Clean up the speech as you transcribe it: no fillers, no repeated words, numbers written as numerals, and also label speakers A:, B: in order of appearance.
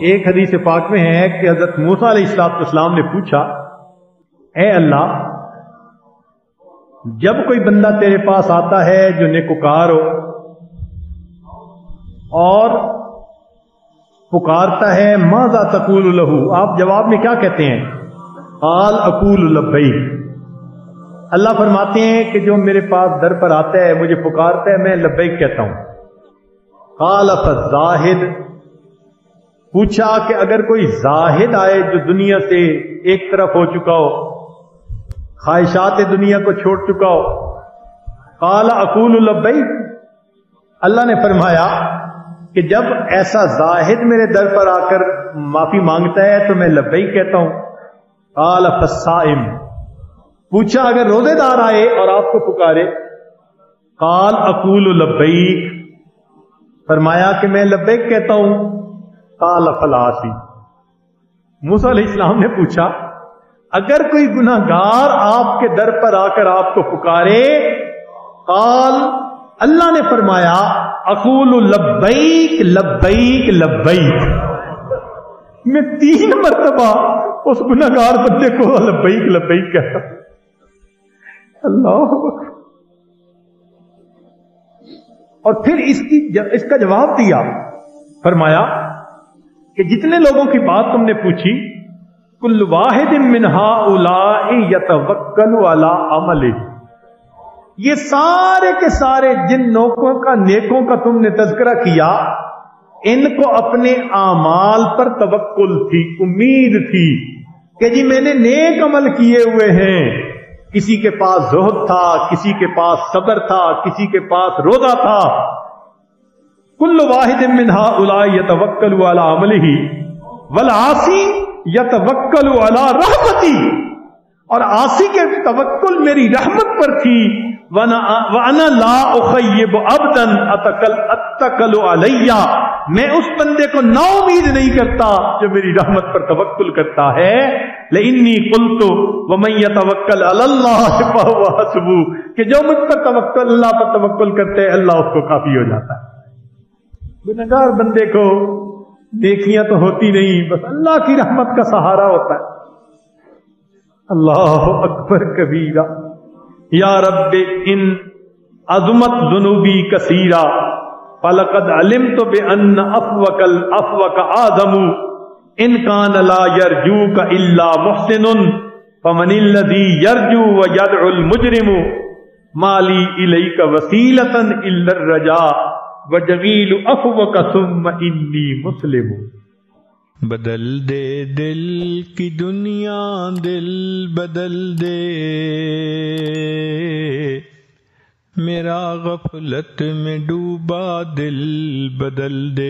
A: ایک حدیث پاک میں ہے کہ حضرت موسیٰ علیہ السلام نے پوچھا، اے اللہ، جب کوئی بندہ تیرے پاس آتا ہے جو نیکوکار ہو اور پکارتا ہے ماذا تقول لہ، آپ جواب میں کیا کہتے ہیں؟ قال اقول لبیک۔ اللہ فرماتے ہیں کہ جو میرے پاس در پر آتا ہے، مجھے پکارتا ہے، میں لبیک کہتا ہوں۔ قال فالزاہد، پوچھا کہ اگر کوئی زاہد آئے جو دنیا سے ایک طرف ہو چکا ہو، خواہشات دنیا کو چھوڑ چکا ہو، قال اقول لبیک، اللہ نے فرمایا کہ جب ایسا زاہد میرے در پر آ کر معافی مانگتا ہے تو میں لبیک کہتا ہوں۔ قال فالصائم، پوچھا اگر روزے دار آئے اور آپ کو پکارے، قال اقول لبیک، فرمایا کہ میں لبیک کہتا ہوں۔ قال فالعاصی، موسیٰ علیہ السلام نے پوچھا اگر کوئی گناہگار آپ کے در پر آ کر آپ کو پکارے، قال، اللہ نے فرمایا اقول لبیک لبیک لبیک، میں 3 مرتبہ اس گناہگار بندے کو لبیک لبیک کہتا ہوں۔ اللہ اکبر۔ اور پھر اس کا جواب دیا، فرمایا کہ جتنے لوگوں کی بات تم نے پوچھی، کل واحد من ہؤلاء یتوکل علی عملہ، یہ سارے کے سارے جن نیکوں کا تم نے تذکرہ کیا، ان کو اپنے اعمال پر توکل تھی، امید تھی کہ جی میں نے نیک عمل کیے ہوئے ہیں۔ کسی کے پاس زہد تھا، کسی کے پاس صبر تھا، کسی کے پاس روزہ تھا۔ کل واحد من ہؤلاء یتوکل علی عملہ والعاصی یتوکل علی رحمتی، اور عاصی کے توکل میری رحمت پر تھی۔ وانا لا اخیب عبدا اتکل علی، میں اس بندے کو نا امید نہیں کرتا جو میری رحمت پر توکل کرتا ہے۔ لانی قلت ومن یتوکل علی اللہ فہو حسبہ، کہ جو مجھ پر توکل، اللہ پر توکل کرتے ہیں، اللہ اس کو کافی ہو جاتا ہے۔ گنہگار بندے کو نیکیاں تو ہوتی نہیں، بس اللہ کی رحمت کا سہارا ہوتا ہے۔ اللہ اکبر کبیرہ، یا رب ان عظمت ذنوبی کثیرہ فلقد علمت بان عفوک العفوک اعظم، ان کان لا یرجوک الا محسن فمن الذی یرجو ویدعو المجرم ما لی الیک وسیلۃ الا الرجاء وجمیل عفوک ثم انی مسلم۔
B: بدل دے دل کی دنیا، دل بدل دے، میرا غفلت میں ڈوبا دل بدل دے۔